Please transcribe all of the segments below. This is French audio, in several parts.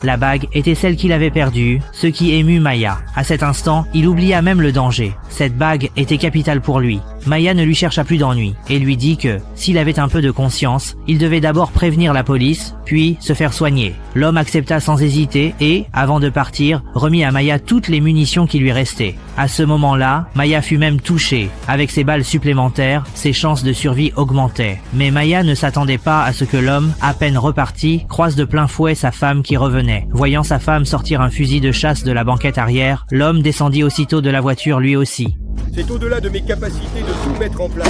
La bague était celle qu'il avait perdue, ce qui émut Maya. À cet instant, il oublia même le danger. Cette bague était capitale pour lui. Maya ne lui chercha plus d'ennui et lui dit que, s'il avait un peu de conscience, il devait d'abord prévenir la police, puis se faire soigner. L'homme accepta sans hésiter et, avant de partir, remit à Maya toutes les munitions qui lui restaient. À ce moment-là, Maya fut même touchée. Avec ses balles supplémentaires, ses chances de survie augmentaient. Mais Maya ne s'attendait pas à ce que l'homme, à peine reparti, croise de plein fouet sa femme qui revenait. Voyant sa femme sortir un fusil de chasse de la banquette arrière, l'homme descendit aussitôt de la voiture lui aussi. C'est au-delà de mes capacités de tout mettre en place.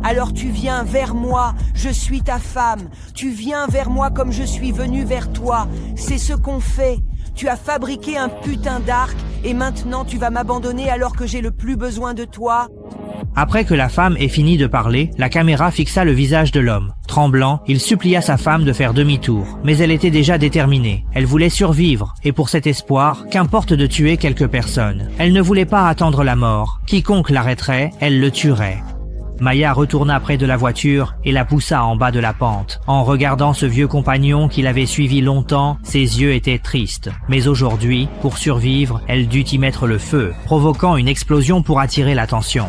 Alors tu viens vers moi, je suis ta femme. Tu viens vers moi comme je suis venu vers toi. C'est ce qu'on fait. Tu as fabriqué un putain d'arc et maintenant tu vas m'abandonner alors que j'ai le plus besoin de toi. Après que la femme ait fini de parler, la caméra fixa le visage de l'homme. Tremblant, il supplia sa femme de faire demi-tour. Mais elle était déjà déterminée. Elle voulait survivre, et pour cet espoir, qu'importe de tuer quelques personnes. Elle ne voulait pas attendre la mort. Quiconque l'arrêterait, elle le tuerait. Maya retourna près de la voiture et la poussa en bas de la pente. En regardant ce vieux compagnon qui l'avait suivi longtemps, ses yeux étaient tristes. Mais aujourd'hui, pour survivre, elle dut y mettre le feu, provoquant une explosion pour attirer l'attention.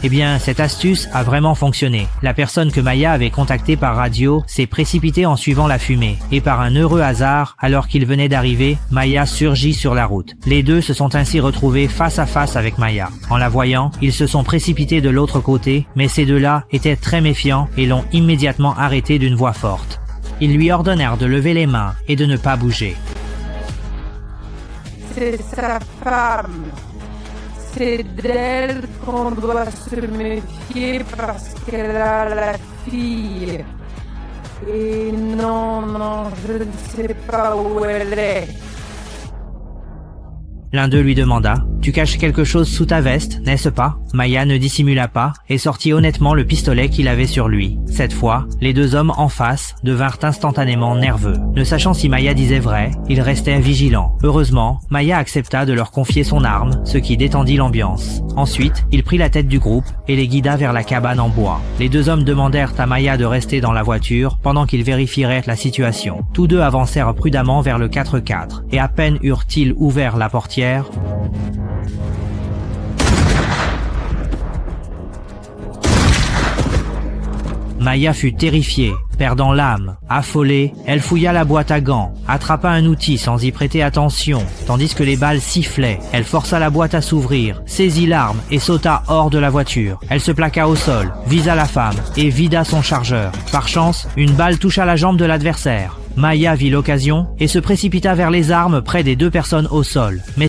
Eh bien, cette astuce a vraiment fonctionné. La personne que Maya avait contactée par radio s'est précipitée en suivant la fumée. Et par un heureux hasard, alors qu'il venait d'arriver, Maya surgit sur la route. Les deux se sont ainsi retrouvés face à face avec Maya. En la voyant, ils se sont précipités de l'autre côté, mais ces deux-là étaient très méfiants et l'ont immédiatement arrêté d'une voix forte. Ils lui ordonnèrent de lever les mains et de ne pas bouger. C'est sa femme. C'est d'elle qu'on doit se méfier parce qu'elle a la fille. Et non, je ne sais pas où elle est. L'un d'eux lui demanda « Tu caches quelque chose sous ta veste, n'est-ce pas ?» Maya ne dissimula pas et sortit honnêtement le pistolet qu'il avait sur lui. Cette fois, les deux hommes en face devinrent instantanément nerveux. Ne sachant si Maya disait vrai, ils restaient vigilants. Heureusement, Maya accepta de leur confier son arme, ce qui détendit l'ambiance. Ensuite, il prit la tête du groupe et les guida vers la cabane en bois. Les deux hommes demandèrent à Maya de rester dans la voiture pendant qu'ils vérifieraient la situation. Tous deux avancèrent prudemment vers le 4x4 et à peine eurent-ils ouvert la portière, Maya fut terrifiée, perdant l'âme. Affolée, elle fouilla la boîte à gants, attrapa un outil sans y prêter attention, tandis que les balles sifflaient. Elle força la boîte à s'ouvrir, saisit l'arme et sauta hors de la voiture. Elle se plaqua au sol, visa la femme et vida son chargeur. Par chance, une balle toucha la jambe de l'adversaire. Maya vit l'occasion et se précipita vers les armes près des deux personnes au sol. Mais